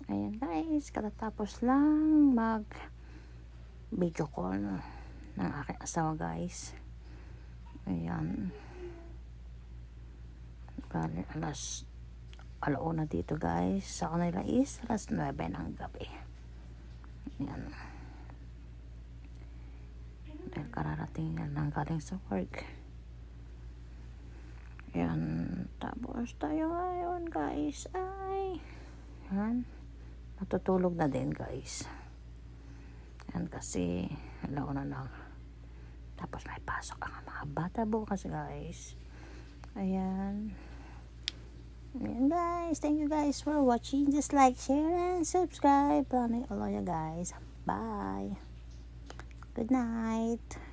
Ayan guys, katatapos lang mag video call ng aking asawa guys. Ayan. Bali, alauna dito guys. Sa kanila is alas 9 ng gabi. Ayan. Dahil kararating lang galing sa work. Ayan. Tapos tayo ngayon guys ay ayan. Matutulog na din guys. Ayan kasi alauna lang. Tapos may pasok ang mga bata bukas guys. Ayan. Ayan guys, thank you guys for watching. Just like, share, and subscribe. All of you guys. Bye. Good night.